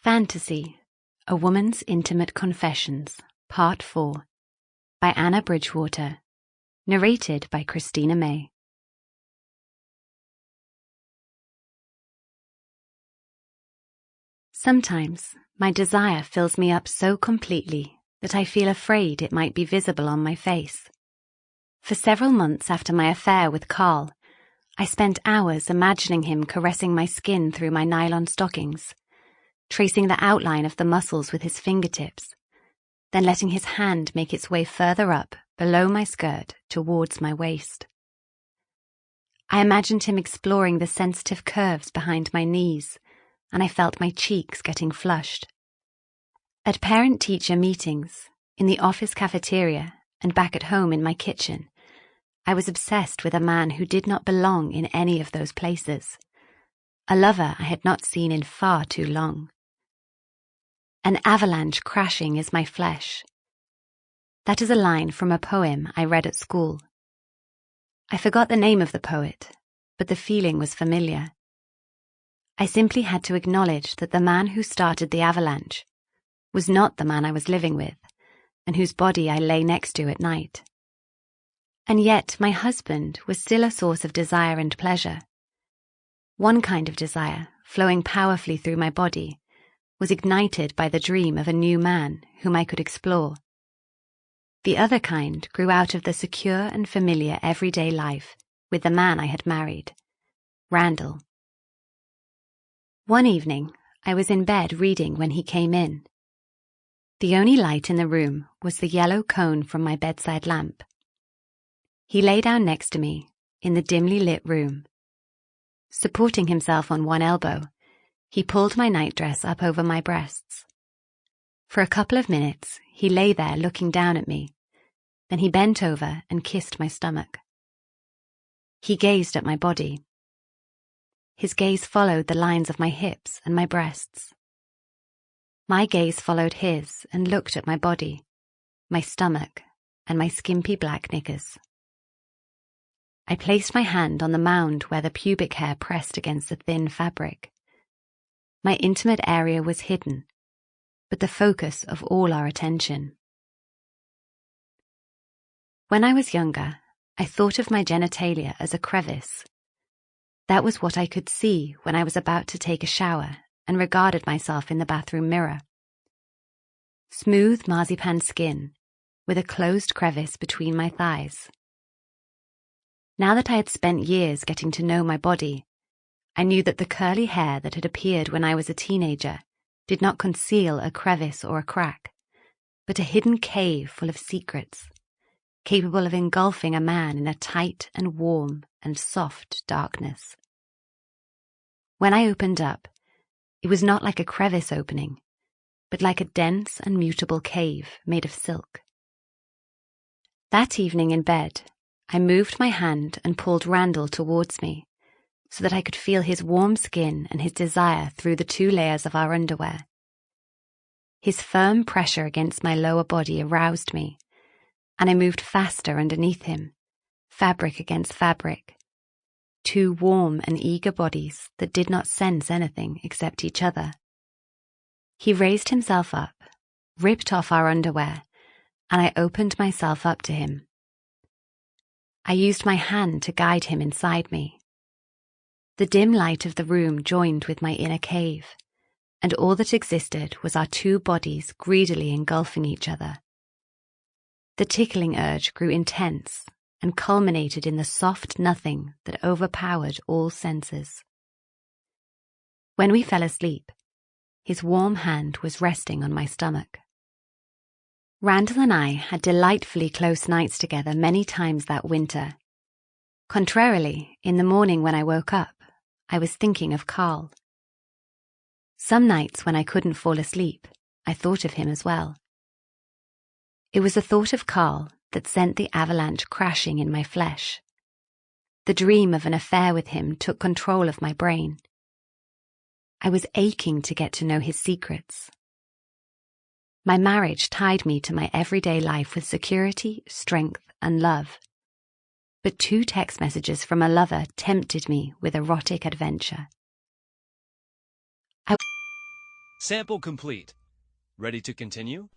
Fantasy, A Woman's Intimate Confessions, Part 4, by Anna Bridgwater, narrated by Christina May. Sometimes my desire fills me up so completely that I feel afraid it might be visible on my face. For several months after my affair with Carl, I spent hours imagining him caressing my skin through my nylon stockings, tracing the outline of the muscles with his fingertips, then letting his hand make its way further up below my skirt towards my waist. I imagined him exploring the sensitive curves behind my knees, and I felt my cheeks getting flushed. At parent-teacher meetings, in the office cafeteria, and back at home in my kitchen, I was obsessed with a man who did not belong in any of those places, a lover I had not seen in far too long. An avalanche crashing is my flesh. That is a line from a poem I read at school. I forgot the name of the poet, but the feeling was familiar. I simply had to acknowledge that the man who started the avalanche was not the man I was living with, and whose body I lay next to at night. And yet my husband was still a source of desire and pleasure. One kind of desire, flowing powerfully through my body, was ignited by the dream of a new man whom I could explore. The other kind grew out of the secure and familiar everyday life with the man I had married, Randall. One evening, I was in bed reading when he came in. The only light in the room was the yellow cone from my bedside lamp. He lay down next to me in the dimly lit room. Supporting himself on one elbow, he pulled my nightdress up over my breasts. For a couple of minutes, he lay there looking down at me. Then he bent over and kissed my stomach. He gazed at my body. His gaze followed the lines of my hips and my breasts. My gaze followed his and looked at my body, my stomach, and my skimpy black knickers. I placed my hand on the mound where the pubic hair pressed against the thin fabric. My intimate area was hidden, but the focus of all our attention. When I was younger, I thought of my genitalia as a crevice. That was what I could see when I was about to take a shower and regarded myself in the bathroom mirror. Smooth marzipan skin, with a closed crevice between my thighs. Now that I had spent years getting to know my body, I knew that the curly hair that had appeared when I was a teenager did not conceal a crevice or a crack, but a hidden cave full of secrets, capable of engulfing a man in a tight and warm and soft darkness. When I opened up, it was not like a crevice opening, but like a dense and mutable cave made of silk. That evening in bed, I moved my hand and pulled Randall towards me, so that I could feel his warm skin and his desire through the 2 layers of our underwear. His firm pressure against my lower body aroused me, and I moved faster underneath him, fabric against fabric, 2 warm and eager bodies that did not sense anything except each other. He raised himself up, ripped off our underwear, and I opened myself up to him. I used my hand to guide him inside me. The dim light of the room joined with my inner cave, and all that existed was our 2 bodies greedily engulfing each other. The tickling urge grew intense and culminated in the soft nothing that overpowered all senses. When we fell asleep, his warm hand was resting on my stomach. Randall and I had delightfully close nights together many times that winter. Contrarily, in the morning when I woke up, I was thinking of Carl. Some nights when I couldn't fall asleep, I thought of him as well. It was the thought of Carl that sent the avalanche crashing in my flesh. The dream of an affair with him took control of my brain. I was aching to get to know his secrets. My marriage tied me to my everyday life with security, strength, and love. But 2 text messages from a lover tempted me with erotic adventure. Sample complete. Ready to continue?